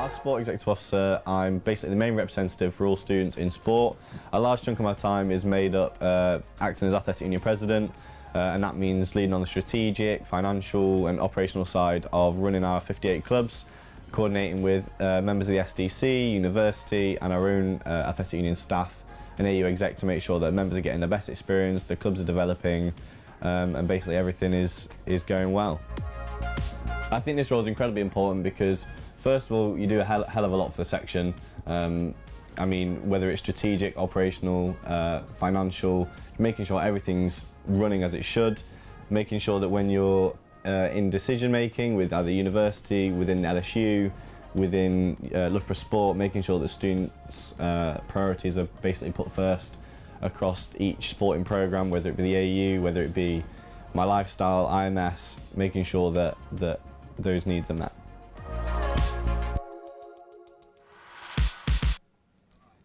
As Sport Executive Officer, I'm basically the main representative for all students in sport. A large chunk of my time is made up acting as Athletic Union President, and that means leading on the strategic, financial and operational side of running our 58 clubs, coordinating with members of the SDC, university and our own Athletic Union staff and AU exec to make sure that members are getting the best experience, the clubs are developing, and basically everything is going well. I think this role is incredibly important because first of all, you do a hell of a lot for the section. I mean, whether it's strategic, operational, financial, making sure everything's running as it should, making sure that when you're in decision making with either university, within LSU, within Loughborough Sport, making sure that students' priorities are basically put first across each sporting programme, whether it be the AU, whether it be my lifestyle, IMS, making sure that those needs are met.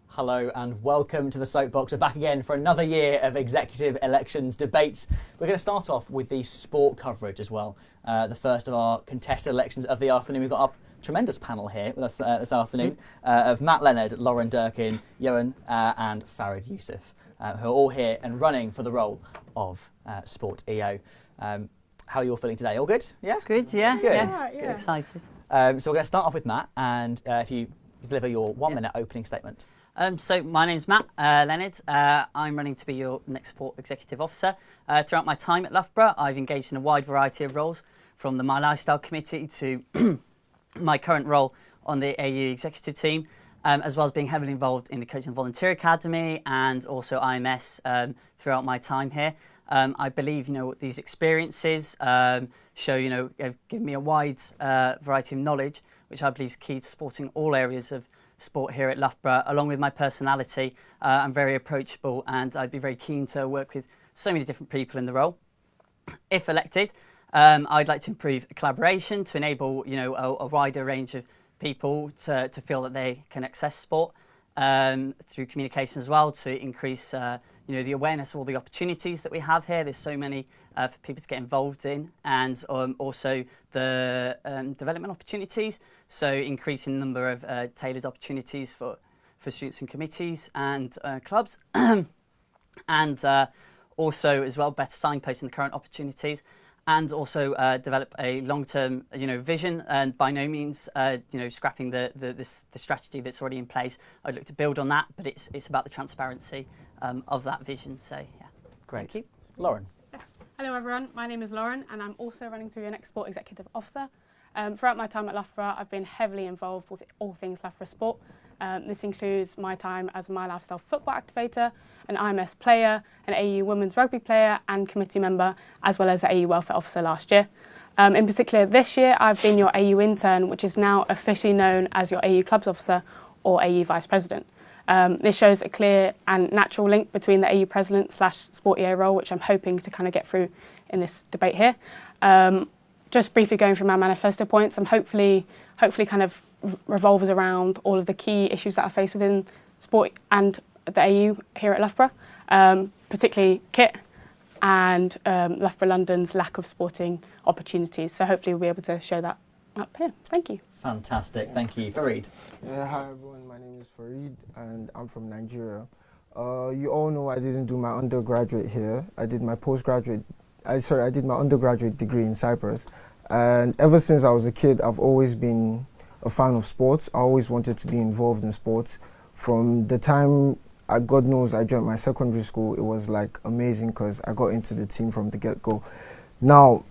Hello and welcome to the Soapbox. We're back again for another year of executive elections debates. We're going to start off with the sport coverage as well. The first of our contested elections of the afternoon. We've got our tremendous panel here with us this afternoon of Matt Leonard, Lauren Durkin, Johan and Farid Youssef, who are all here and running for the role of Sport EO. How are you all feeling today? All good? Yeah? Good, yeah. Good. Yeah. Good. Excited. So we're going to start off with Matt, and if you deliver your 1 minute opening statement. So my name's Matt Leonard. I'm running to be your next Sport Executive Officer. Throughout my time at Loughborough, I've engaged in a wide variety of roles, from the My Lifestyle Committee to my current role on the AU Executive Team, as well as being heavily involved in the Coaching and Volunteer Academy and also IMS throughout my time here. I believe, these experiences show, have given me a wide variety of knowledge, which I believe is key to supporting all areas of sport here at Loughborough. Along with my personality, I'm very approachable and I'd be very keen to work with so many different people in the role. If elected, I'd like to improve collaboration to enable, a wider range of people to feel that they can access sport through communication as well, to increase the awareness of all the opportunities that we have here. There's so many for people to get involved in, and also the development opportunities, so increasing the number of tailored opportunities for students and committees and clubs, and also as well better signposting the current opportunities, and also develop a long-term vision, and by no means scrapping the strategy that's already in place. I'd look to build on that, but it's about the transparency of that vision. So yeah, great. Thank you. Lauren. Yes. Hello everyone, my name is Lauren and I'm also running to be your next Sport Executive Officer. Throughout my time at Loughborough, I've been heavily involved with all things Loughborough sport. This includes my time as My Lifestyle football activator, an IMS player, an AU women's rugby player and committee member, as well as the AU welfare officer last year. In particular this year, I've been your AU intern, which is now officially known as your AU clubs officer or AU vice president. This shows a clear and natural link between the AU president / Sport EO role, which I'm hoping to kind of get through in this debate here. Just briefly going through my manifesto points, I'm hopefully kind of revolves around all of the key issues that I face within sport and the AU here at Loughborough, particularly kit and Loughborough London's lack of sporting opportunities. So hopefully we'll be able to show that up here. Thank you. Fantastic, thank you. Farid. Hi everyone, my name is Farid and I'm from Nigeria. You all know I didn't do my undergraduate here. I did my I did my undergraduate degree in Cyprus. And ever since I was a kid, I've always been a fan of sports. I always wanted to be involved in sports. From the time, God knows, I joined my secondary school, it was like amazing because I got into the team from the get-go. Now,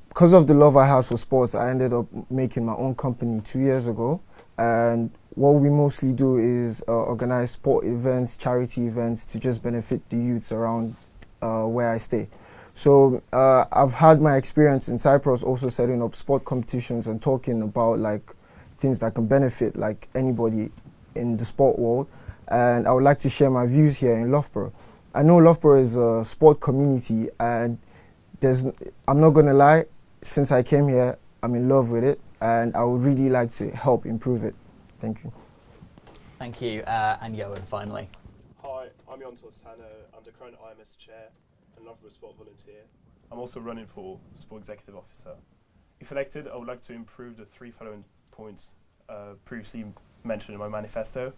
because of the love I have for sports, I ended up making my own company 2 years ago. And what we mostly do is organize sport events, charity events to just benefit the youths around where I stay. So I've had my experience in Cyprus also setting up sport competitions and talking about like things that can benefit like anybody in the sport world. And I would like to share my views here in Loughborough. I know Loughborough is a sport community and I'm not going to lie, since I came here, I'm in love with it and I would really like to help improve it. Thank you. Thank you. And Johan, finally. Hi, I'm Jon Torsano. I'm the current IMS chair and Loughborough Sport volunteer. I'm also running for Sport Executive Officer. If elected, I would like to improve the three following points previously mentioned in my manifesto.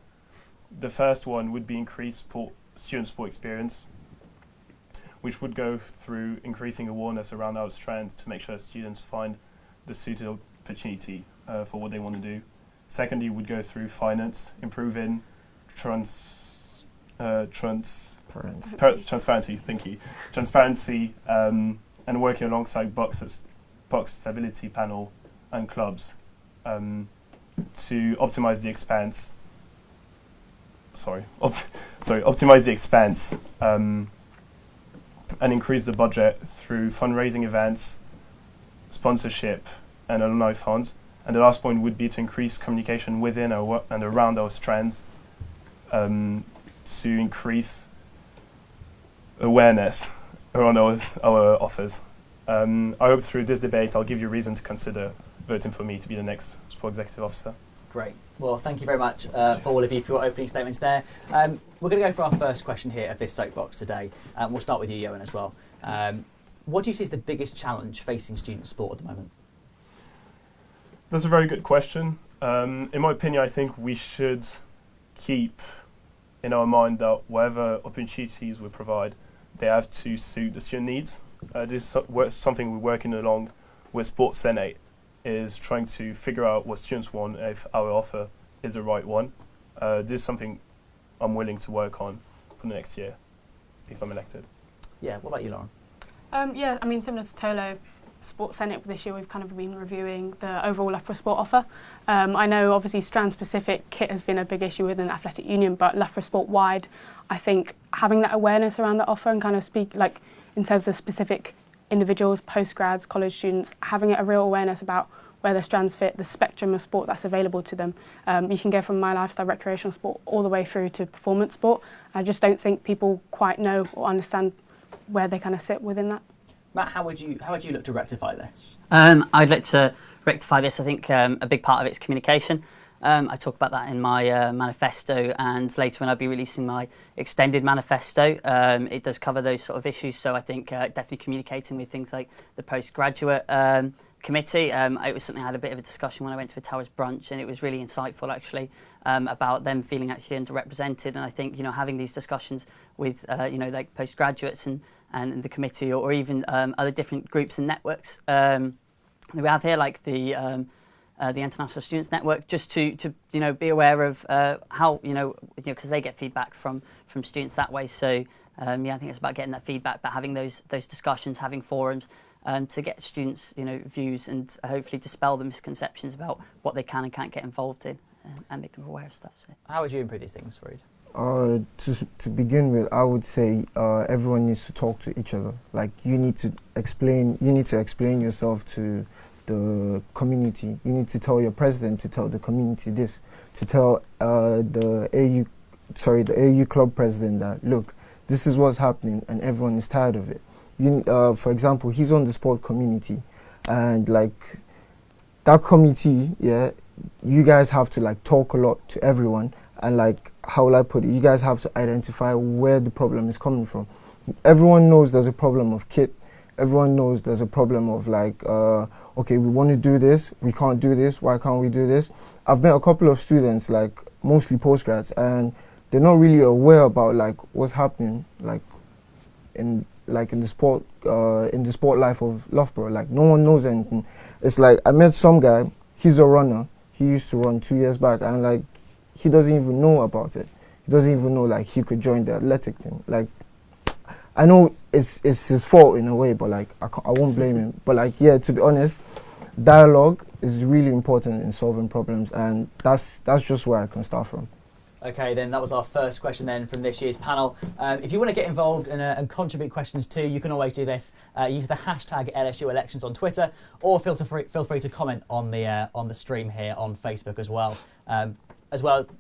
The first one would be increased student sport experience, which would go through increasing awareness around our strands to make sure students find the suited opportunity for what they want to do. Secondly, would go through finance, improving transparency. Thank you. Transparency and working alongside Box Stability Panel and clubs to optimize the expense. Optimize the expense and increase the budget through fundraising events, sponsorship, and alumni funds. And the last point would be to increase communication within and around our strands to increase awareness around our offers. I hope through this debate I'll give you reason to consider voting for me to be the next sport executive officer. Great. Well, thank you very much for all of you for your opening statements there. We're going to go for our first question here of this soapbox today. We'll start with you, Johan, as well. What do you see as the biggest challenge facing student sport at the moment? That's a very good question. In my opinion, I think we should keep in our mind that whatever opportunities we provide, they have to suit the student needs. This is something we're working along with Sports Senate, is trying to figure out what students want, if our offer is the right one. This is something I'm willing to work on for the next year, if I'm elected. Yeah, what about you, Lauren? Yeah, I mean, similar to Tolo, Sports Senate this year we've kind of been reviewing the overall Loughborough Sport offer. I know obviously strand-specific kit has been a big issue within the athletic union, but Loughborough Sport wide, I think having that awareness around the offer and kind of speak like in terms of specific individuals, postgrads, college students, having a real awareness about where their strands fit, the spectrum of sport that's available to them. You can go from my lifestyle recreational sport all the way through to performance sport. I just don't think people quite know or understand where they kind of sit within that. Matt, how would you look to rectify this? I'd like to rectify this. I think a big part of it's communication. I talk about that in my manifesto, and later when I'll be releasing my extended manifesto, it does cover those sort of issues. So I think definitely communicating with things like the postgraduate committee. It was something I had a bit of a discussion when I went to a Towers brunch, and it was really insightful actually about them feeling actually underrepresented. And I think having these discussions with like postgraduates and the committee, or even other different groups and networks that we have here, like the International Students Network, just to be aware of how because they get feedback from students that way. So I think it's about getting that feedback, but having those discussions, having forums to get students views, and hopefully dispel the misconceptions about what they can and can't get involved in, and make them aware of stuff. So. How would you improve these things, Fareed? To begin with, I would say everyone needs to talk to each other. Like you need to explain yourself to the community. You need to tell your president to tell the community this, to tell the AU club president that look, this is what's happening and everyone is tired of it. For example, he's on the sport community, and like that committee, you guys have to like talk a lot to everyone, and like how will I put it? You guys have to identify where the problem is coming from. Everyone knows there's a problem of kit. Everyone knows there's a problem of like, okay, we want to do this, we can't do this, why can't we do this? I've met a couple of students, like mostly postgrads, and they're not really aware about like what's happening like in the sport life of Loughborough. Like no one knows anything. It's like I met some guy, he's a runner, he used to run 2 years back, and like he doesn't even know about it. He doesn't even know like he could join the athletic thing. Like I know it's his fault in a way, but like I won't blame him. But like to be honest, dialogue is really important in solving problems, and that's just where I can start from. Okay, then that was our first question then from this year's panel. If you want to get involved and contribute questions too, you can always do this. Use the hashtag LSU Elections on Twitter, or feel free to comment on the stream here on Facebook as well.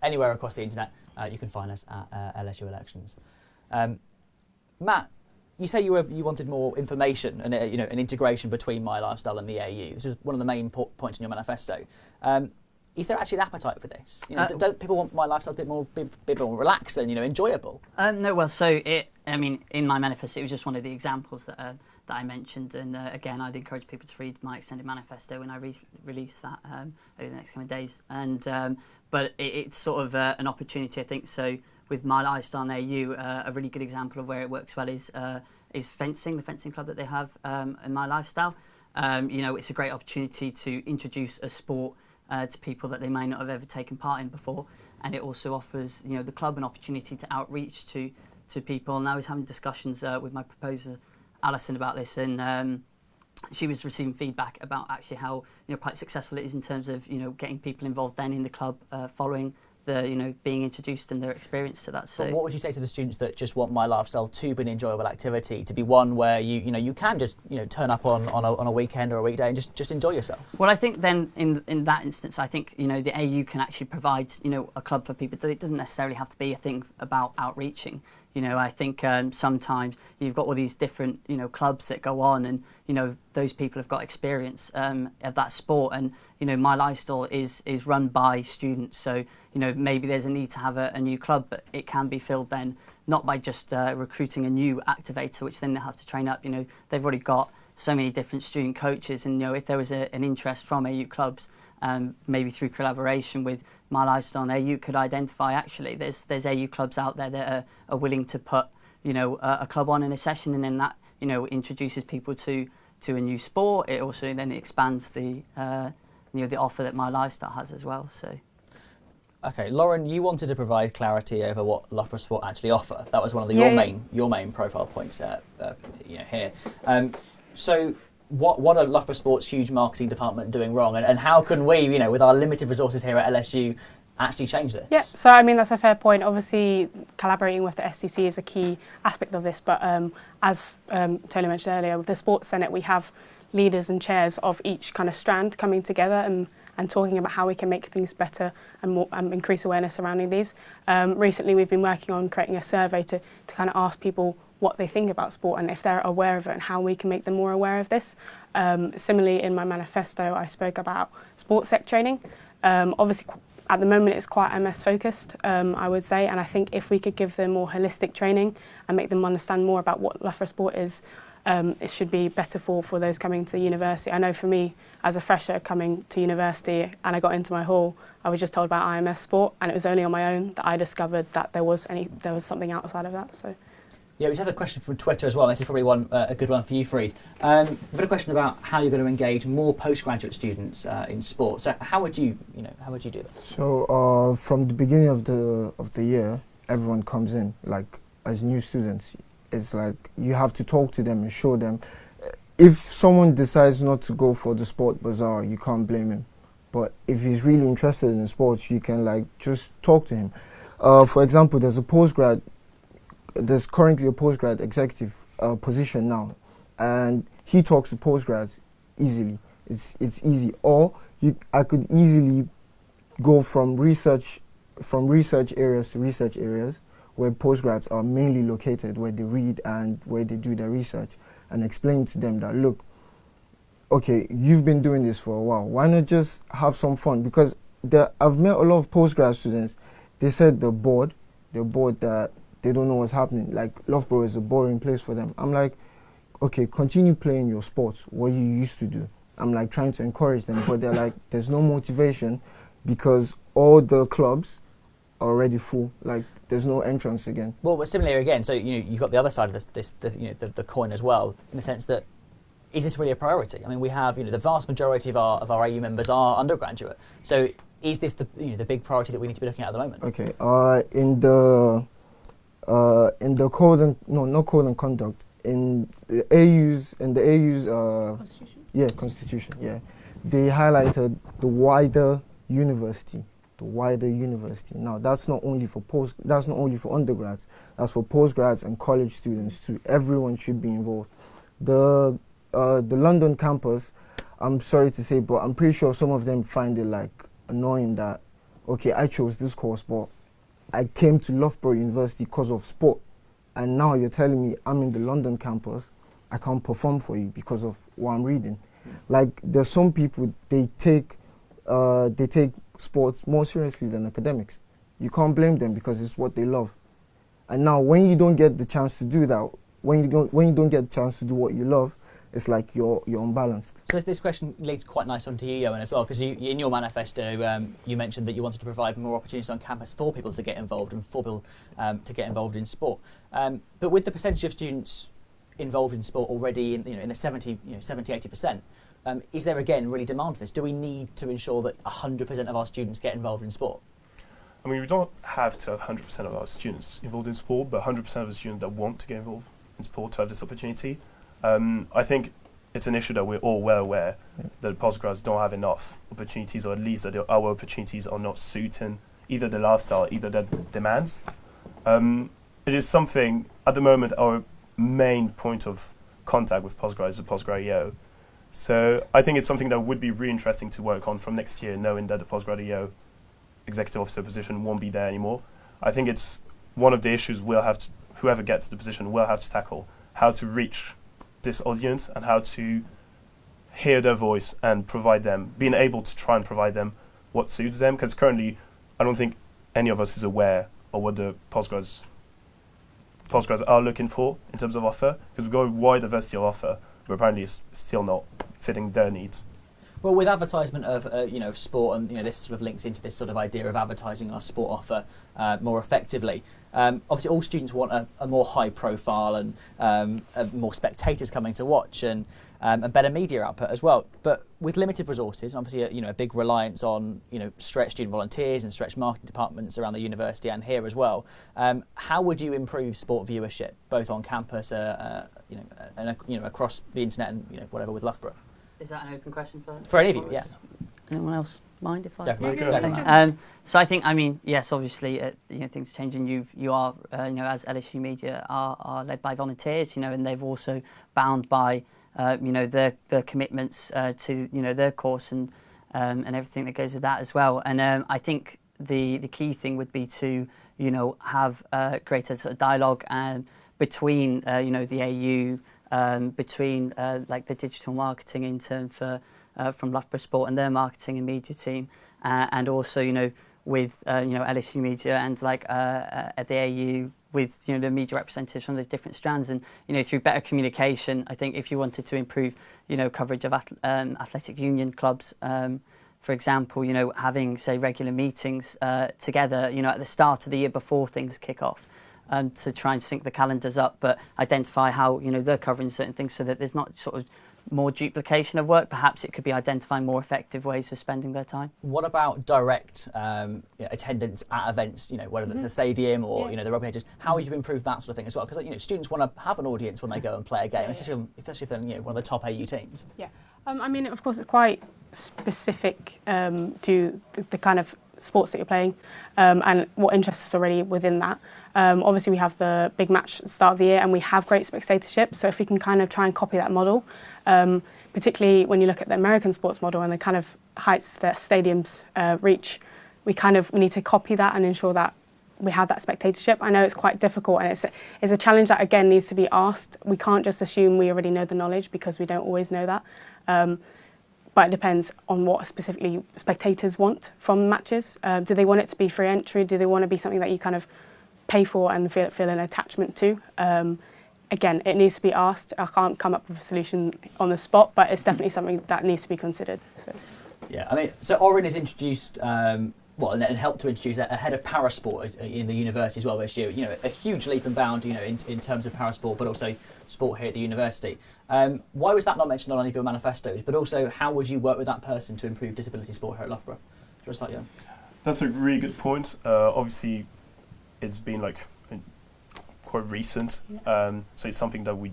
Anywhere across the internet, you can find us at LSU Elections. Matt, you say you wanted more information and an integration between My Lifestyle and the AU. This is one of the main points in your manifesto. Is there actually an appetite for this? Don't people want My Lifestyle a bit more relaxed and enjoyable? No, well, so in my manifesto, it was just one of the examples that that I mentioned. And again, I'd encourage people to read my extended manifesto when I release that over the next coming days. And but it's sort of an opportunity, I think. So with My Lifestyle AU, a really good example of where it works well is fencing, the fencing club that they have in My Lifestyle. It's a great opportunity to introduce a sport to people that they may not have ever taken part in before, and it also offers the club an opportunity to outreach to people. And I was having discussions with my proposer Alison about this, and she was receiving feedback about actually how quite successful it is in terms of getting people involved then in the club following the being introduced and their experience to that. So but what would you say to the students that just want My Lifestyle to be an enjoyable activity, to be one where you can just turn up on a weekend or a weekday and just enjoy yourself? Well, I think then in that instance, I think the AU can actually provide a club for people. It doesn't necessarily have to be a thing about outreaching. I think sometimes you've got all these different clubs that go on, and those people have got experience of that sport, and My Lifestyle is run by students, so maybe there's a need to have a new club, but it can be filled then not by just recruiting a new activator, which then they have to train up. They've already got so many different student coaches, and if there was an interest from AU clubs, maybe through collaboration with My Lifestyle, AU could identify actually there's AU clubs out there that are willing to put a club on in a session, and then that introduces people to a new sport. It also then expands the offer that My Lifestyle has as well. So. Okay, Lauren, you wanted to provide clarity over what Loughborough Sport actually offer. That was one of your main profile points here. So what are Loughborough Sport's huge marketing department doing wrong, and how can we, with our limited resources here at LSU, actually change this? Yeah, so I mean that's a fair point. Obviously, collaborating with the SCC is a key aspect of this, but as Tony mentioned earlier, with the Sports Senate, we have leaders and chairs of each kind of strand coming together and talking about how we can make things better and more, increase awareness surrounding these. Recently, we've been working on creating a survey to kind of ask people what they think about sport and if they're aware of it and how we can make them more aware of this. Similarly, in my manifesto, I spoke about sports sec training. Obviously, at the moment, it's quite MS focused, I would say, and I think if we could give them more holistic training and make them understand more about what Loughborough Sport is, it should be better for those coming to university. I know for me, as a fresher coming to university and I got into my hall, I was just told about IMS sport, and it was only on my own that I discovered that there was something outside of that. So. Yeah, we just had a question from Twitter as well. This is probably a good one for you, Fareed. We've had a question about how you're going to engage more postgraduate students in sport. So how would you do that? So from the beginning of the year, everyone comes in like as new students. It's like you have to talk to them and show them. If someone decides not to go for the sport bazaar, you can't blame him. But if he's really interested in sports, you can just talk to him. For example, there's currently a postgrad executive position now, and he talks to postgrads easily. It's easy. Or I could easily go from research areas to research areas where postgrads are mainly located, where they read and where they do their research, and explain to them that, look, okay, you've been doing this for a while. Why not just have some fun? Because I've met a lot of postgrad students. They said they're bored that they don't know what's happening. Like, Loughborough is a boring place for them. I'm like, okay, continue playing your sports, what you used to do. I'm like trying to encourage them, but they're like, there's no motivation because all the clubs are already full. Like, there's no entrance again. Well, but similarly again, so you've got the other side of the coin as well, in the sense that, is this really a priority? I mean, we have the vast majority of our AU members are undergraduate. So is this the big priority that we need to be looking at the moment? Okay. In the code and not code and conduct, in the AU's constitution. Yeah, constitution. Yeah, they highlighted the wider university. Now that's not only for undergrads. That's for postgrads and college students too. Everyone should be involved. The London campus, I'm sorry to say, but I'm pretty sure some of them find it like annoying that, okay, I chose this course, but I came to Loughborough University because of sport, and now you're telling me I'm in the London campus, I can't perform for you because of what I'm reading. Like, there's some people, they take sports more seriously than academics. You can't blame them because it's what they love. And now when you don't get the chance to do that, when you don't get a chance to do what you love, it's like you're unbalanced. So this question leads quite nice onto you, Owen, as well, because in your manifesto you mentioned that you wanted to provide more opportunities on campus for people to get involved and for people to get involved in sport. But with the percentage of students involved in sport already in the 70-80%, is there again really demand for this? Do we need to ensure that 100% of our students get involved in sport? I mean, we don't have to have 100% of our students involved in sport, but 100% of the students that want to get involved in sport to have this opportunity. I think it's an issue that we're all well aware that postgrads don't have enough opportunities, or at least that our opportunities are not suiting either the lifestyle, either their demands. It is something, at the moment, our main point of contact with postgrad is the postgrad EO. So I think it's something that would be really interesting to work on from next year, knowing that the postgrad EO executive officer position won't be there anymore. I think it's one of the issues whoever gets the position will have to tackle, how to reach this audience and how to hear their voice and being able to try and provide them what suits them. Because currently, I don't think any of us is aware of what the postgrads are looking for in terms of offer. Because we've got a wide diversity of offer, but apparently it's still not fitting their needs. Well, with advertisement of of sport, and this sort of links into this sort of idea of advertising our sport offer more effectively. Obviously, all students want a more high profile and more spectators coming to watch, and better media output as well. But with limited resources, obviously a big reliance on stretched student volunteers and stretched marketing departments around the university and here as well. How would you improve sport viewership both on campus, and across the internet and whatever with Loughborough? Is that an open question for any of you? Yeah. Anyone else mind if I? Definitely. So I think, yes, obviously, things are changing. You are, as LSU Media are led by volunteers, and they've also bound by, their commitments to, their course and everything that goes with that as well. And I think the key thing would be to, have greater sort of dialogue between, the AU. Between the digital marketing intern from Loughborough Sport and their marketing and media team, and also with LSU Media and at the AU with the media representatives from those different strands, and through better communication. I think if you wanted to improve coverage of athletic union clubs, for example, having say regular meetings together at the start of the year before things kick off. To try and sync the calendars up, but identify how they're covering certain things so that there's not sort of more duplication of work. Perhaps it could be identifying more effective ways of spending their time. What about direct attendance at events? Whether it's the stadium or the rugby pitches. How would you improve that sort of thing as well? Because students want to have an audience when they go and play a game, especially if they're one of the top AU teams. Yeah, I mean, of course, it's quite specific to the kind of sports that you're playing and what interests us already within that. Obviously, we have the big match at the start of the year and we have great spectatorship. So if we can kind of try and copy that model, particularly when you look at the American sports model and the kind of heights that stadiums reach, we need to copy that and ensure that we have that spectatorship. I know it's quite difficult and it's a challenge that, again, needs to be asked. We can't just assume we already know the knowledge because we don't always know that. But it depends on what specifically spectators want from matches. Do they want it to be free entry? Do they want to be something that you kind of pay for and feel an attachment to? Again, it needs to be asked. I can't come up with a solution on the spot, but it's definitely something that needs to be considered. So. Yeah, I mean, so Oren has introduced, and helped to introduce a head of parasport in the university as well this year. A huge leap and bound, in terms of parasport, but also sport here at the university. Why was that not mentioned on any of your manifestos? But also, how would you work with that person to improve disability sport here at Loughborough? Just like you. That's a really good point. Obviously, it's been quite recent, so it's something that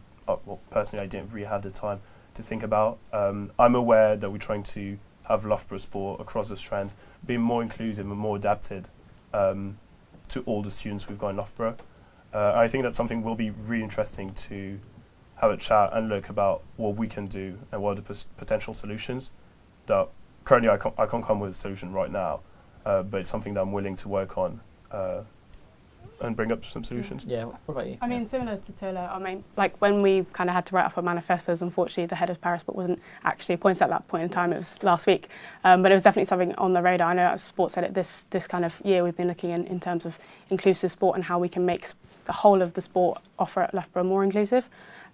personally I didn't really have the time to think about. I'm aware that we're trying to have Loughborough sport across the strand being more inclusive and more adapted to all the students we've got in Loughborough. I think that's something will be really interesting to have a chat and look about what we can do and what are the potential solutions. That currently I can't come with a solution right now, but it's something that I'm willing to work on and bring up some solutions. Yeah, what about you? I mean, similar to Tola, when we kind of had to write up our manifestos, unfortunately the head of parasport wasn't actually appointed at that point in time. It was last week, but it was definitely something on the radar. I know at Sports Edit this kind of year we've been looking in terms of inclusive sport and how we can make the whole of the sport offer at Loughborough more inclusive,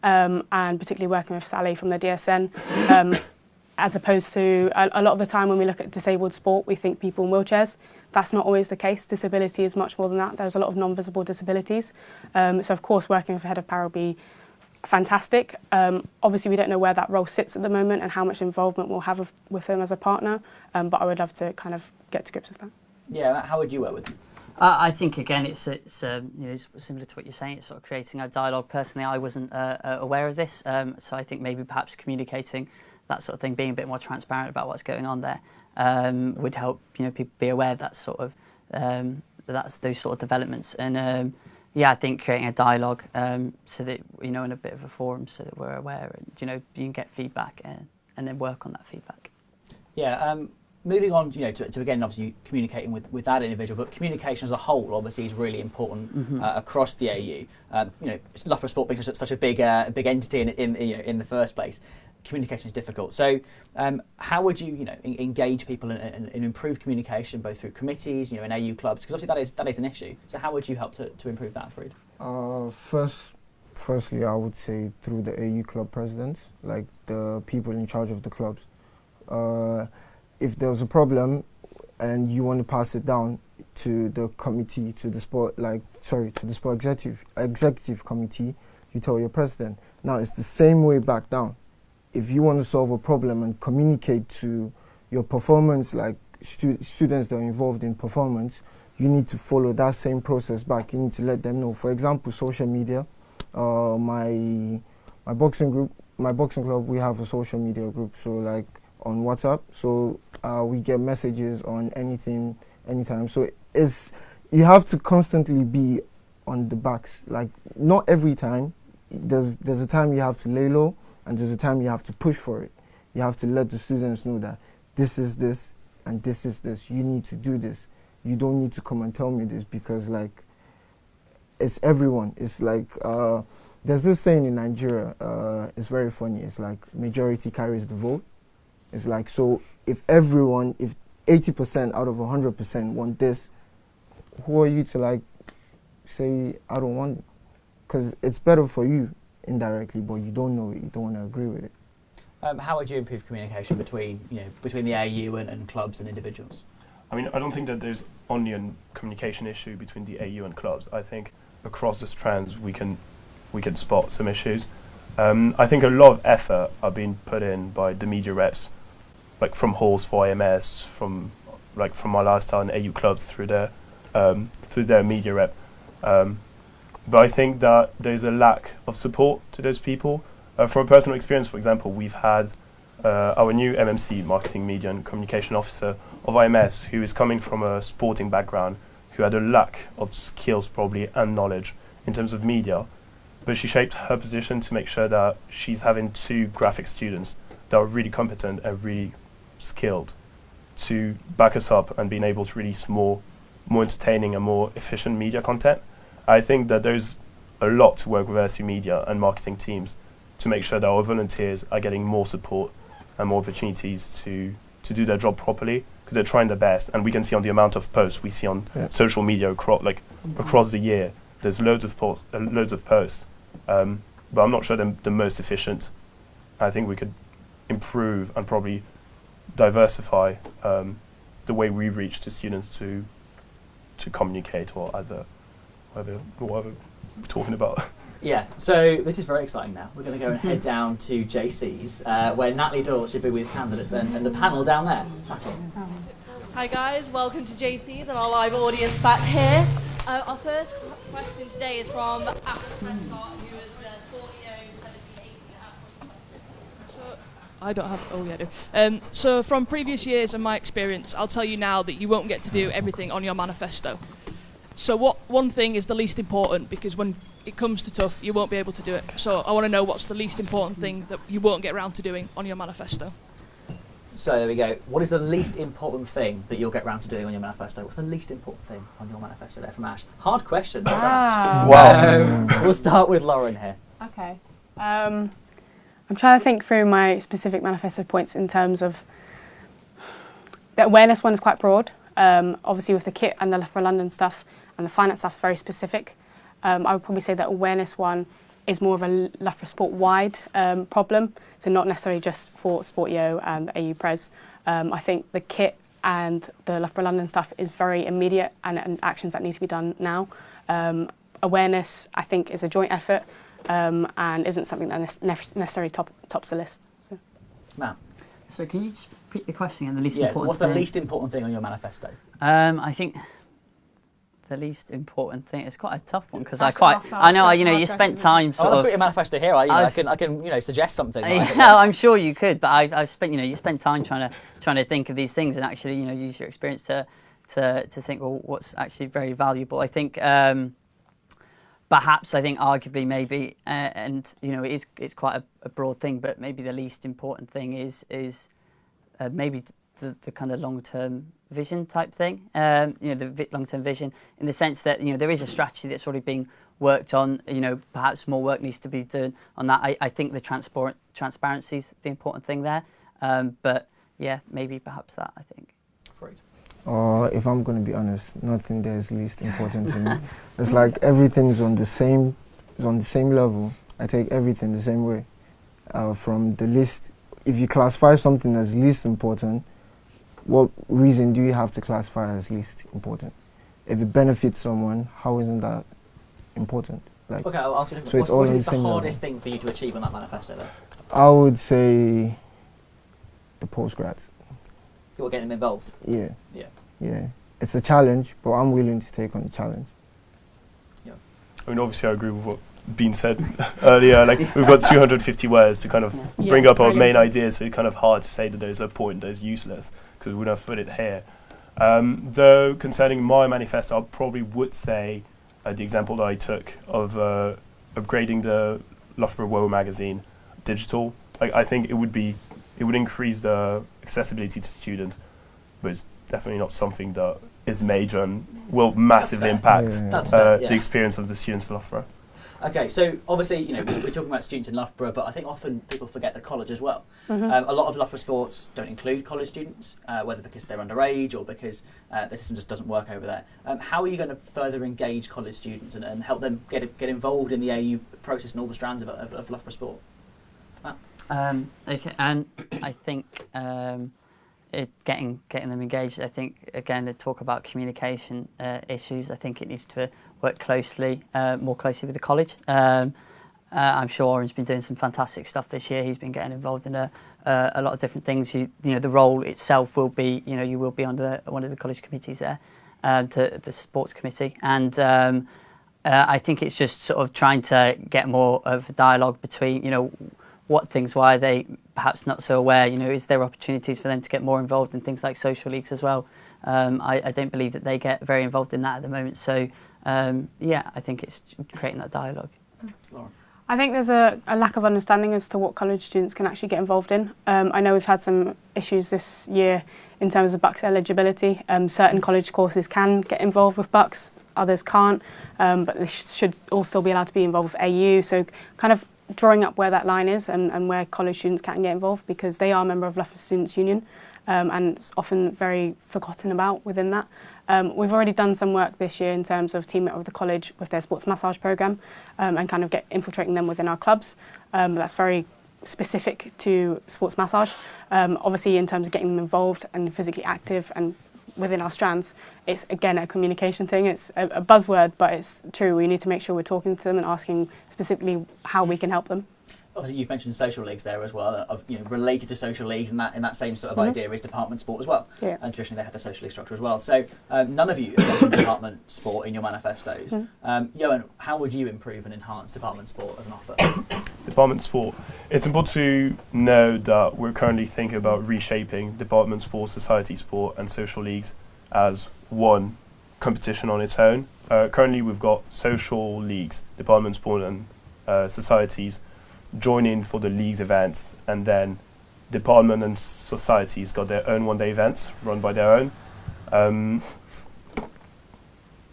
and particularly working with Sally from the DSN. As opposed to a lot of the time when we look at disabled sport, we think people in wheelchairs. That's not always the case. Disability is much more than that. There's a lot of non-visible disabilities. So of course, working with a head of para would be fantastic. Obviously, we don't know where that role sits at the moment and how much involvement we'll have with them as a partner, but I would love to kind of get to grips with that. Yeah, how would you work with them? I think again, it's you know, it's similar to what you're saying. It's sort of creating a dialogue. Personally, I wasn't aware of this, so I think maybe perhaps communicating that sort of thing, being a bit more transparent about what's going on there, would help, you know, people be aware of that sort of that's those sort of developments. And yeah, I think creating a dialogue so that, you know, in a bit of a forum, so that we're aware and, you know, you can get feedback and then work on that feedback. Yeah. Moving on, you know, to again, obviously communicating with that individual, but communication as a whole, obviously, is really important across the AU. You know, Loughborough Sport being such a big entity in the first place, communication is difficult. So, how would you, you know, engage people and improve communication both through committees, you know, and AU clubs? Because obviously that is an issue. So, how would you help to improve that, Farid? Firstly, I would say through the AU club presidents, like the people in charge of the clubs. If there was a problem and you want to pass it down to the committee, to the sport executive committee, you tell your president. Now it's the same way back down. If you want to solve a problem and communicate to your performance, like students that are involved in performance, you need to follow that same process back. You need to let them know. For example, social media. My boxing club, we have a social media group. So like on WhatsApp. So we get messages on anytime. So you have to constantly be on the backs. Like not every time. There's a time you have to lay low, and there's a time you have to push for it. You have to let the students know that this is this and this is this. You need to do this. You don't need to come and tell me this, because like it's everyone. It's like there's this saying in Nigeria. It's very funny. It's like majority carries the vote. It's like, so if 80% out of 100% want this, who are you to like say I don't want it? Because it's better for you indirectly, but you don't know it. You don't want to agree with it. How would you improve communication between the AU and clubs and individuals? I mean, I don't think that there's only a communication issue between the AU and clubs. I think across the strands we can spot some issues. I think a lot of effort are being put in by the media reps, like from halls for IMS, from my lifestyle and AU clubs through their media rep. But I think that there's a lack of support to those people. From a personal experience, for example, we've had our new MMC, Marketing, Media and Communication Officer of IMS, who is coming from a sporting background, who had a lack of skills probably and knowledge in terms of media. But she shaped her position to make sure that she's having 2 graphic students that are really competent and really skilled to back us up and being able to release more entertaining and more efficient media content. I think that there's a lot to work with LSU media and marketing teams to make sure that our volunteers are getting more support and more opportunities to do their job properly, because they're trying their best. And we can see on the amount of posts we see on social media across the year, there's loads of posts, but I'm not sure they're the most efficient. I think we could improve and probably diversify the way we reach to students to communicate or whatever we're talking about. Yeah, so this is very exciting now. We're going to go and head down to JC's, where Natalie Doyle should be with candidates and the panel down there. Hi guys, welcome to JC's and our live audience back here. Our first question today is from Prescott, who is 40, 17, 18. I don't have. Oh yeah, I do. So from previous years and my experience, I'll tell you now that you won't get to do everything on your manifesto. So one thing is the least important, because when it comes to tough, you won't be able to do it. So I want to know what's the least important thing that you won't get around to doing on your manifesto. So there we go. What is the least important thing that you'll get around to doing on your manifesto? What's the least important thing on your manifesto there from Ash? Hard question. Wow. We'll start with Lauren here. Okay. I'm trying to think through my specific manifesto points in terms of the awareness one is quite broad. Obviously with the kit and the Loughborough London stuff and the finance stuff, very specific. I would probably say that awareness one is more of a Loughborough Sport wide problem, so not necessarily just for Sportio and AU Pres. I think the kit and the Loughborough London stuff is very immediate and actions that need to be done now. Awareness, I think, is a joint effort and isn't something that necessarily tops the list. So. Matt? So can you just repeat the question again? The least Yeah, important what's thing? the least important thing on your manifesto? I think the least important thing is quite a tough one because I I'll know start you spent time Oh, sort I've of. got your manifesto here. I can suggest something. Yeah, I'm sure you could, but I've spent you spend time trying to think of these things and actually use your experience to think, well, what's actually very valuable. I think perhaps arguably maybe and it's quite a broad thing, but maybe the least important thing is maybe the kind of long-term vision type thing, the long-term vision in the sense that there is a strategy that's already being worked on. Perhaps more work needs to be done on that. I think the transparency is the important thing there, but yeah, maybe perhaps that. I think. If I'm going to be honest, nothing there is least important to me. It's like everything's on the same level. I take everything the same way. From the list, if you classify something as least important, what reason do you have to classify it as least important? If it benefits someone, how isn't that important? Okay, I'll ask you. So it's all what on is the the same hardest level. thing for you to achieve on that manifesto, then? I would say the postgrads. You're getting them involved. Yeah. Yeah. It's a challenge, but I'm willing to take on the challenge. Yeah. I mean, obviously, I agree with what been said earlier. We've got 250 words to kind of bring up our main ideas, so it's kind of hard to say that those are important, those useless, because we wouldn't have put it here. Though concerning my manifesto, I probably would say the example that I took of upgrading the Loughborough Woe magazine digital. I think it would increase the accessibility to students, but it's definitely not something that is major and will massively impact the experience of the students in Loughborough. Okay, so obviously, we're talking about students in Loughborough, but I think often people forget the college as well. Mm-hmm. A lot of Loughborough sports don't include college students, whether because they're underage or because the system just doesn't work over there. How are you going to further engage college students and help them get involved in the AU process and all the strands of Loughborough sport? Okay, and I think getting them engaged. I think again to talk about communication issues. I think it needs to work more closely with the college. I'm sure Oren's been doing some fantastic stuff this year. He's been getting involved in a lot of different things. The role itself will be, you will be under one of the college committees there, to the sports committee, and I think it's just sort of trying to get more of a dialogue between, why are they perhaps not so aware? Is there opportunities for them to get more involved in things like social leagues as well? I don't believe that they get very involved in that at the moment. So, I think it's creating that dialogue. Lauren? I think there's a lack of understanding as to what college students can actually get involved in. I know we've had some issues this year in terms of BUCS eligibility. Certain college courses can get involved with BUCS, others can't, but they should also be allowed to be involved with AU. So kind of drawing up where that line is and where college students can get involved, because they are a member of Loughborough Students' Union, and it's often very forgotten about within that. We've already done some work this year in terms of teaming up with the college with their sports massage programme, and kind of infiltrating them within our clubs. That's very specific to sports massage. Obviously, in terms of getting them involved and physically active and within our strands, it's again a communication thing. It's a buzzword, but it's true. We need to make sure we're talking to them and asking specifically how we can help them. Obviously, you've mentioned social leagues there as well, related to social leagues, and that same sort of idea is department sport as well. Yeah. And traditionally, they have a social league structure as well. So none of you have mentioned department sport in your manifestos. Johan, how would you improve and enhance department sport as an offer? Department sport. It's important to know that we're currently thinking about reshaping department sport, society sport, and social leagues as one competition on its own. Currently, we've got social leagues, department sport, and societies join in for the leagues events, and then department and societies got their own one-day events run by their own.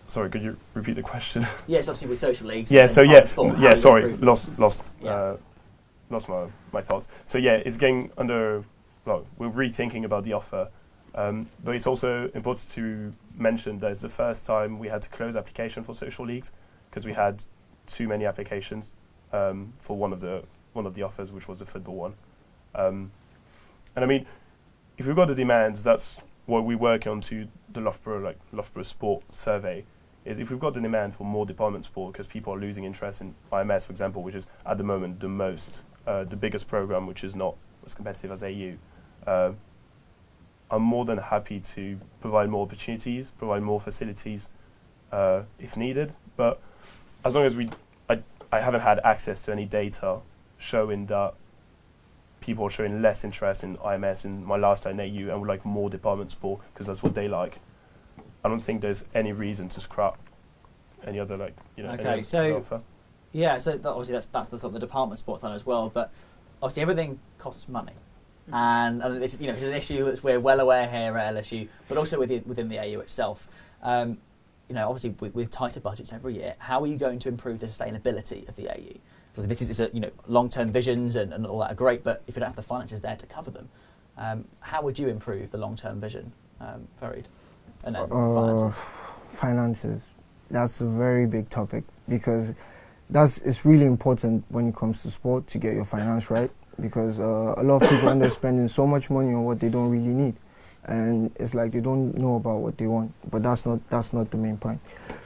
Sorry, could you repeat the question? Yes, obviously with social leagues. Sorry, lost my thoughts. So it's getting under. Well, we're rethinking about the offer, but it's also important to mention that it's the first time we had to close application for social leagues, because we had too many applications for one of the offers, which was the football one. And I mean, if we've got the demands, that's what we work on to the Loughborough Sport Survey, is if we've got the demand for more department sport because people are losing interest in IMS, for example, which is at the moment the biggest program, which is not as competitive as AU. I'm more than happy to provide more opportunities, provide more facilities if needed, but as long as I haven't had access to any data showing that people are showing less interest in IMS and my lifestyle in AU and would like more department sport because that's what they like. I don't think there's any reason to scrap any other Okay, so offer. Yeah, so obviously that's the sort of the department sport side as well, but obviously everything costs money, and this it's an issue that we're well aware here at LSU, but also within the AU itself. Obviously with tighter budgets every year, how are you going to improve the sustainability of the AU? Because this is long-term visions and all that are great, but if you don't have the finances there to cover them, how would you improve the long-term vision, Farid? And then finances. Finances. That's a very big topic because it's really important when it comes to sport to get your finance right, because a lot of people end up spending so much money on what they don't really need, and it's like they don't know about what they want. But that's not the main point.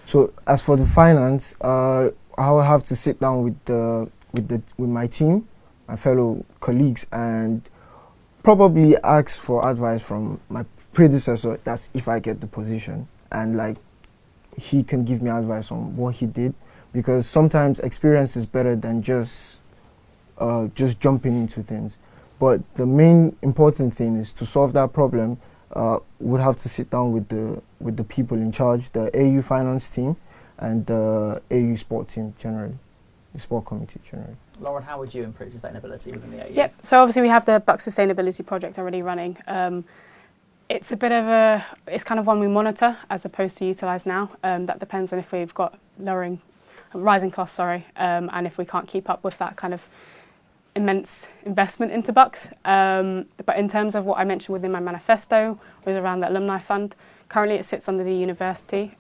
So as for the finance, I will have to sit down with my team, my fellow colleagues, and probably ask for advice from my predecessor. That's if I get the position, and he can give me advice on what he did, because sometimes experience is better than just jumping into things. But the main important thing is to solve that problem. We'll have to sit down with the people in charge, the AU finance team, and the AU sport team generally, the sport committee generally. Lauren, how would you improve sustainability within the AU? Yep. So obviously we have the Bucks Sustainability Project already running. It's it's kind of one we monitor as opposed to utilise now. That depends on if we've got rising costs, and if we can't keep up with that kind of immense investment into Bucks. But in terms of what I mentioned within my manifesto was around the alumni fund. Currently it sits under the university,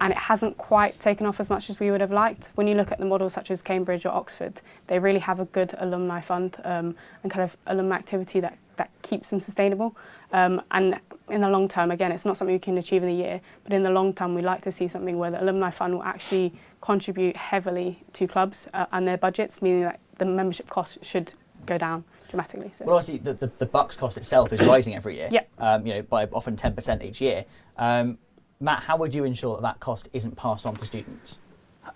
and it hasn't quite taken off as much as we would have liked. When you look at the models such as Cambridge or Oxford, they really have a good alumni fund and kind of alumni activity that keeps them sustainable. And in the long term, again, it's not something you can achieve in a year, but in the long term, we like to see something where the alumni fund will actually contribute heavily to clubs and their budgets, meaning that the membership costs should go down dramatically. So. Well, obviously, the Bucks cost itself is rising every year. Yep. By often 10% each year. Matt, how would you ensure that cost isn't passed on to students?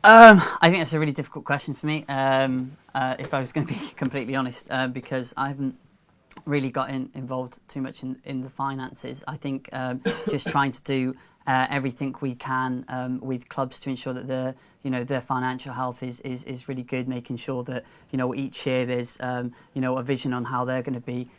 I think that's a really difficult question for me, if I was going to be completely honest, because I haven't really got involved too much in the finances. I think just trying to do everything we can with clubs to ensure that their financial health is really good, making sure that each year there's a vision on how they're going to be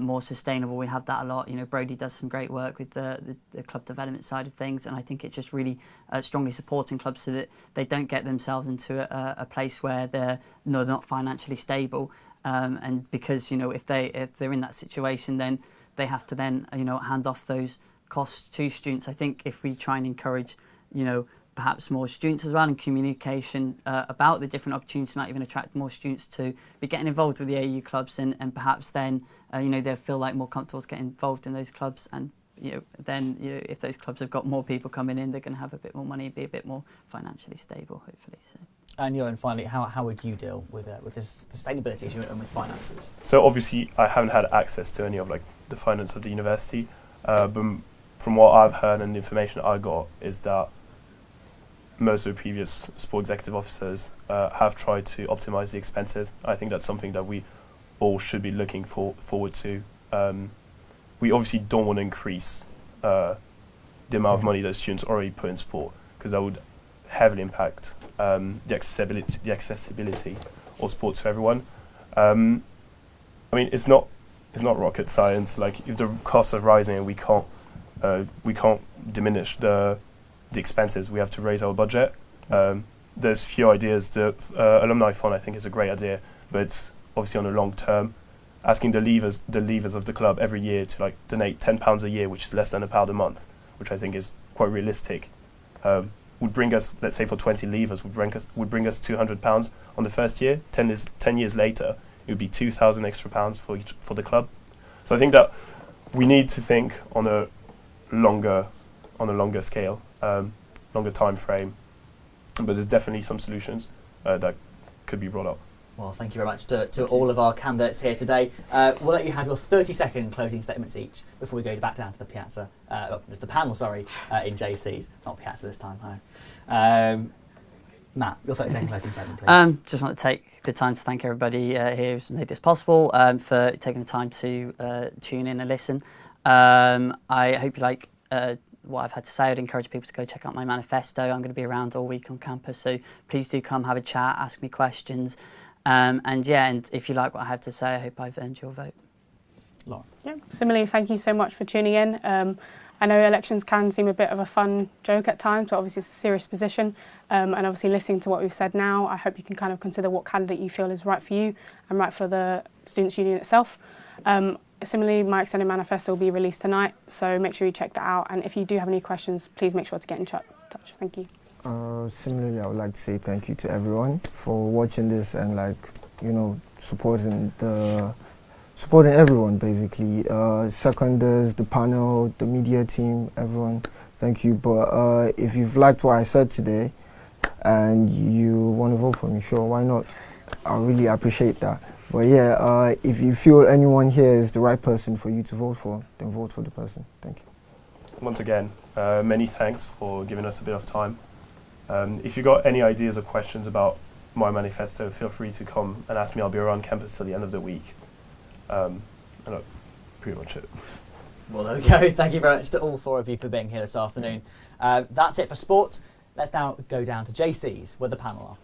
more sustainable. We have that a lot. Brodie does some great work with the club development side of things, and I think it's just really strongly supporting clubs so that they don't get themselves into a place where they're not financially stable. And because if they're in that situation, then they have to then hand off those costs to students. I think if we try and encourage perhaps more students as well, and communication about the different opportunities might even attract more students to be getting involved with the AU clubs, and perhaps then they'll feel more comfortable to get involved in those clubs, and then if those clubs have got more people coming in, they're going to have a bit more money, be a bit more financially stable, hopefully. So. And Johan, finally, how would you deal with this sustainability issue and with finances? So obviously, I haven't had access to any of the finance of the university, but from what I've heard and the information I got is that most of the previous sport executive officers have tried to optimise the expenses. I think that's something that we all should be looking forward to. We obviously don't want to increase the amount of money that students already put in sport, because that would heavily impact the accessibility of sport to everyone. I mean, it's not rocket science. If the costs are rising and we can't diminish the expenses, we have to raise our budget. There's few ideas. The alumni fund, I think, is a great idea, but it's obviously on the long term. Asking the leavers of the club every year to donate £10 a year, which is less than £1 a month, which I think is quite realistic. would bring us, let's say for 20 leavers, would bring us £200 on the first year. 10 years later, it would be £2,000 extra for the club. So I think that we need to think on a longer scale, longer time frame. But there's definitely some solutions that could be brought up. Well, thank you very much to all of our candidates here today. We'll let you have your 30-second closing statements each before we go back down to the piazza, the panel, in JC's. Not piazza this time, no. Matt, your 30-second closing statement, please. Just want to take the time to thank everybody here who's made this possible, for taking the time to tune in and listen. I hope you like what I've had to say. I'd encourage people to go check out my manifesto. I'm going to be around all week on campus, so please do come have a chat, ask me questions. And if you like what I have to say, I hope I've earned your vote. Lauren. Yeah, similarly, thank you so much for tuning in. I know elections can seem a bit of a fun joke at times, but obviously it's a serious position. And obviously listening to what we've said now, I hope you can kind of consider what candidate you feel is right for you and right for the Students' Union itself. Similarly, my extended manifesto will be released tonight, so make sure you check that out. And if you do have any questions, please make sure to get in touch. Thank you. Similarly, I would like to say thank you to everyone for watching this and supporting everyone basically. Seconders, the panel, the media team, everyone. Thank you. But if you've liked what I said today and you want to vote for me, sure, why not? I really appreciate that. But yeah, if you feel anyone here is the right person for you to vote for, then vote for the person. Thank you. Once again, many thanks for giving us a bit of time. If you got any ideas or questions about my manifesto, feel free to come and ask me. I'll be around campus till the end of the week. And that's pretty much it. Well, there we go. Thank you very much to all four of you for being here this afternoon. That's it for sport. Let's now go down to JC's, where the panel are.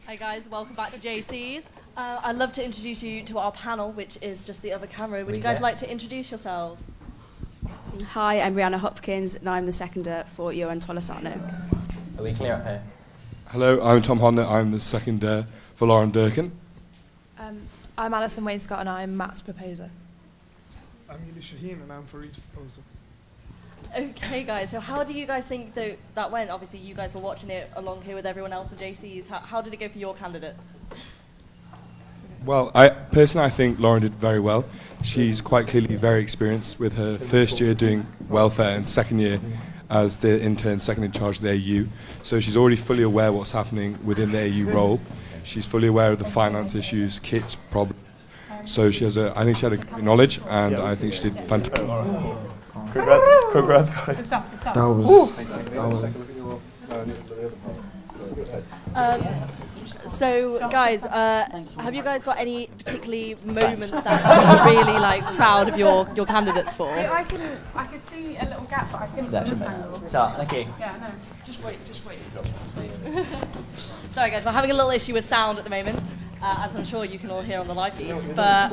Hi guys, welcome back to JC's. I'd love to introduce you to our panel, which is just the other camera. Would you guys like to introduce yourselves? Hi, I'm Rihanna Hopkins, and I'm the seconder for Johan Tolosano. Are we clear up here? Hello, I'm Tom Hodnett. I'm the seconder for Lauren Durkin. I'm Alison Wainscott, and I'm Matt's proposer. I'm Yuli Shaheen, and I'm Farid's proposer. Okay guys, so how do you guys think that went? Obviously you guys were watching it along here with everyone else at JC's. How did it go for your candidates? Well, I think Lauren did very well. She's quite clearly very experienced with her first year doing welfare and second year as the intern, second in charge of the AU. So she's already fully aware what's happening within the AU role. She's fully aware of the finance issues, kit problems. So I think she had a good knowledge, and I think she did fantastic. Congrats guys. That was So guys, have you guys got any particularly moments that you're really proud of your candidates for? I could see a little gap, but I couldn't understand. Thank you. Yeah, no. Just wait. Sorry guys, we're having a little issue with sound at the moment, as I'm sure you can all hear on the live feed. But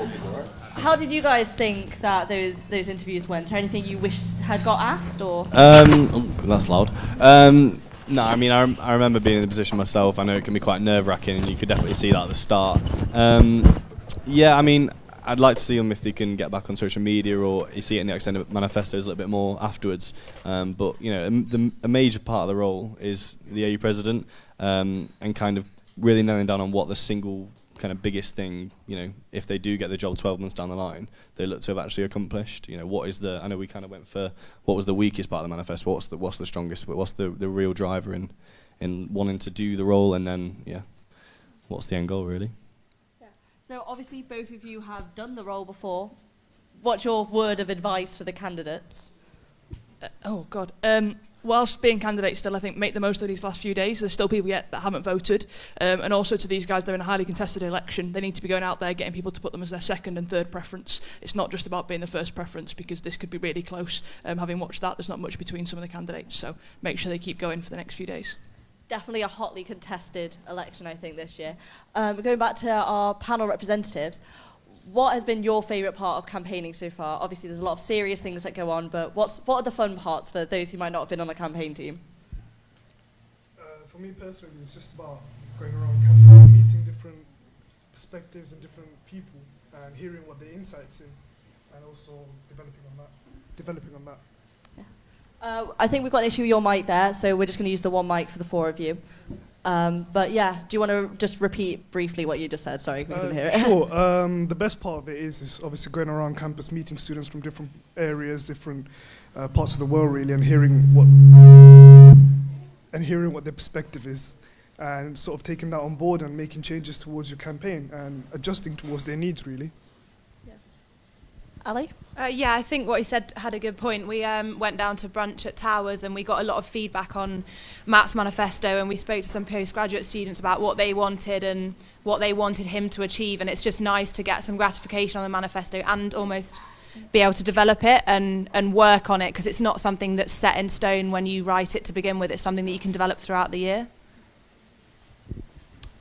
how did you guys think that those interviews went? Is there anything you wish had got asked, or? That's loud. No, I mean, I remember being in the position myself. I know it can be quite nerve-wracking, and you could definitely see that at the start. Yeah, I mean, I'd like to see them if they can get back on social media, or you see it in the extended manifestos a little bit more afterwards. But, a major part of the role is the AU president, and kind of really nailing down on what the single kind of biggest thing, if they do get the job 12 months down the line, they look to have actually accomplished. What is I know we kind of went for what was the weakest part of the manifesto, what's the strongest, but what's the real driver in wanting to do the role, and then, what's the end goal, really? Yeah. So obviously both of you have done the role before. What's your word of advice for the candidates? Oh God. Whilst being candidates still, I think, make the most of these last few days. There's still people yet that haven't voted. And also to these guys, they're in a highly contested election. They need to be going out there, getting people to put them as their second and third preference. It's not just about being the first preference, because this could be really close. Having watched that, there's not much between some of the candidates. So make sure they keep going for the next few days. Definitely a hotly contested election, I think, this year. Going back to our panel representatives, what has been your favourite part of campaigning so far? Obviously, there's a lot of serious things that go on, but what are the fun parts for those who might not have been on a campaign team? For me personally, it's just about going around campus, meeting different perspectives and different people, and hearing what their insights in, and also developing on that. I think we've got an issue with your mic there, so we're just going to use the one mic for the four of you. But yeah, do you want to just repeat briefly what you just said? Sorry, we couldn't hear it. Sure. The best part of it is obviously going around campus, meeting students from different areas, different parts of the world, really, and hearing what their perspective is, and sort of taking that on board and making changes towards your campaign and adjusting towards their needs, really. Ali? Yeah, I think what he said had a good point. We went down to brunch at Towers and we got a lot of feedback on Matt's manifesto, and we spoke to some postgraduate students about what they wanted and what they wanted him to achieve, and it's just nice to get some gratification on the manifesto and almost be able to develop it and work on it, because it's not something that's set in stone when you write it to begin with. It's something that you can develop throughout the year.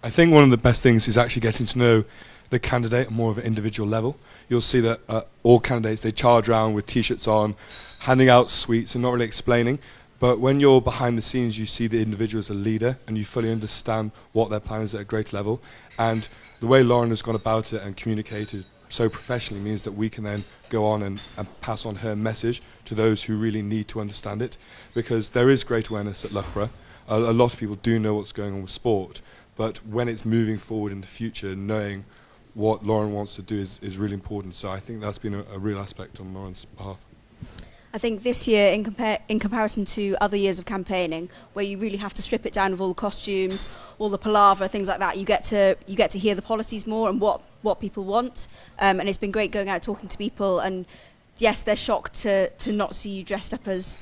I think one of the best things is actually getting to know the candidate at more of an individual level. You'll see that all candidates, they charge around with t-shirts on, handing out sweets and not really explaining. But when you're behind the scenes, you see the individual as a leader and you fully understand what their plan is at a great level. And the way Lauren has gone about it and communicated so professionally means that we can then go on and pass on her message to those who really need to understand it. Because there is great awareness at Loughborough. A lot of people do know what's going on with sport. But when it's moving forward in the future, knowing what Lauren wants to do is really important. So I think that's been a real aspect on Lauren's behalf. I think this year, in comparison to other years of campaigning, where you really have to strip it down of all the costumes, all the palaver, things like that, you get to hear the policies more and what people want. And it's been great going out talking to people. And yes, they're shocked to not see you dressed up as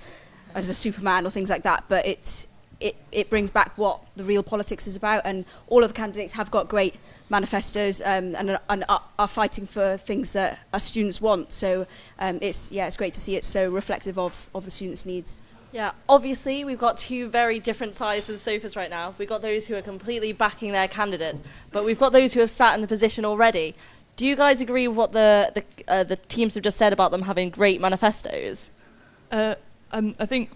a Superman or things like that. But it brings back what the real politics is about. And all of the candidates have got great manifestos and are fighting for things that our students want. So it's great to see it so reflective of the students' needs. Yeah, obviously we've got two very different sides of the sofas right now. We've got those who are completely backing their candidates, but we've got those who have sat in the position already. Do you guys agree with what the teams have just said about them having great manifestos? I think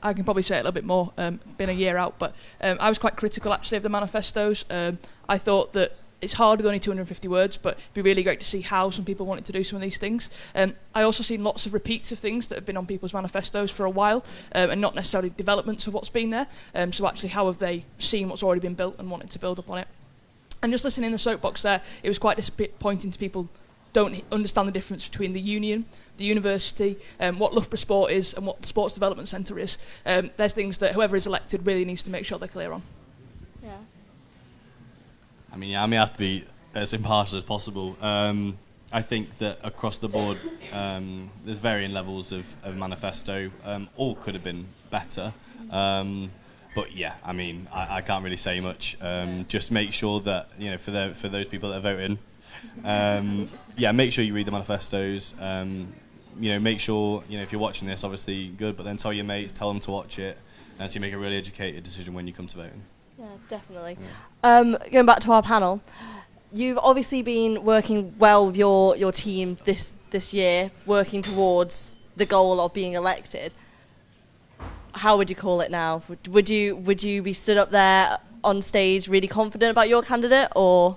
I can probably say it a little bit more, been a year out, but I was quite critical actually of the manifestos. I thought that it's hard with only 250 words, but it'd be really great to see how some people wanted to do some of these things. I also seen lots of repeats of things that have been on people's manifestos for a while, and not necessarily developments of what's been there. So actually, how have they seen what's already been built and wanted to build upon it? And just listening in the soapbox there, it was quite disappointing to people don't understand the difference between the union, the university, what Loughborough Sport is and what the Sports Development Centre is. There's things that whoever is elected really needs to make sure they're clear on. Yeah. I mean, I may have to be as impartial as possible. I think that across the board, there's varying levels of manifesto. All could have been better. But yeah, I mean, I can't really say much. Just make sure that, for those people that are voting, make sure you read the manifestos. Make sure, if you're watching this, obviously good, but then tell your mates, tell them to watch it, and so you make a really educated decision when you come to voting. Yeah, definitely. Yeah. Going back to our panel, you've obviously been working well with your team this year, working towards the goal of being elected. How would you call it now? Would you be stood up there on stage really confident about your candidate, or?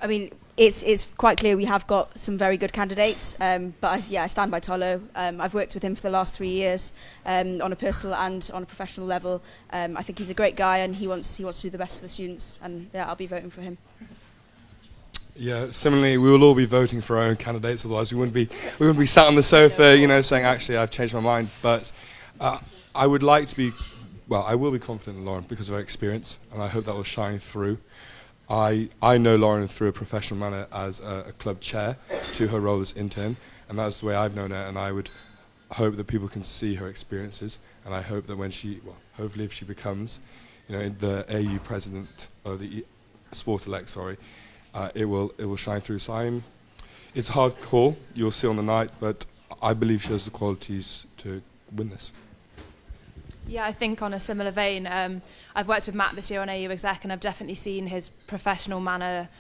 I mean, it's quite clear we have got some very good candidates, but I stand by Tolo. I've worked with him for the last 3 years on a personal and on a professional level. I think he's a great guy and he wants to do the best for the students, and yeah, I'll be voting for him. Yeah, similarly, we will all be voting for our own candidates, otherwise we wouldn't be sat on the sofa, saying, actually, I've changed my mind. But I would like to be, I will be confident in Lauren because of her experience, and I hope that will shine through. I know Lauren through a professional manner as a club chair to her role as intern, and that's the way I've known her, and I would hope that people can see her experiences, and I hope that when hopefully if she becomes, the AU president, or the sport elect, it will shine through. So it's a hard call, you'll see on the night, but I believe she has the qualities to win this. Yeah, I think on a similar vein, I've worked with Matt this year on AU Exec, and I've definitely seen his professional manner,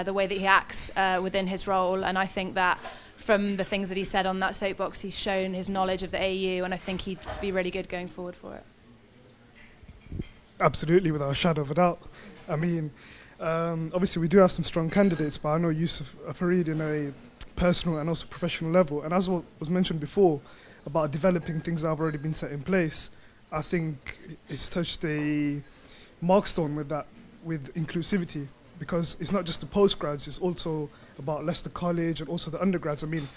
the way that he acts within his role, and I think that from the things that he said on that soapbox, he's shown his knowledge of the AU, and I think he'd be really good going forward for it. Absolutely, without a shadow of a doubt. I mean, obviously we do have some strong candidates, but I know Yusuf Farid in a personal and also professional level, and as what was mentioned before, about developing things that have already been set in place. I think it's touched a milestone with that, with inclusivity, because it's not just the postgrads, it's also about Leicester College and also the undergrads. I mean,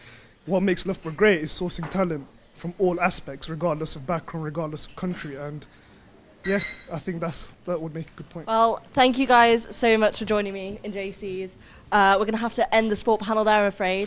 what makes Loughborough great is sourcing talent from all aspects, regardless of background, regardless of country, and yeah, I think that would make a good point. Well, thank you guys so much for joining me in JC's. We're going to have to end the sport panel there, I'm afraid.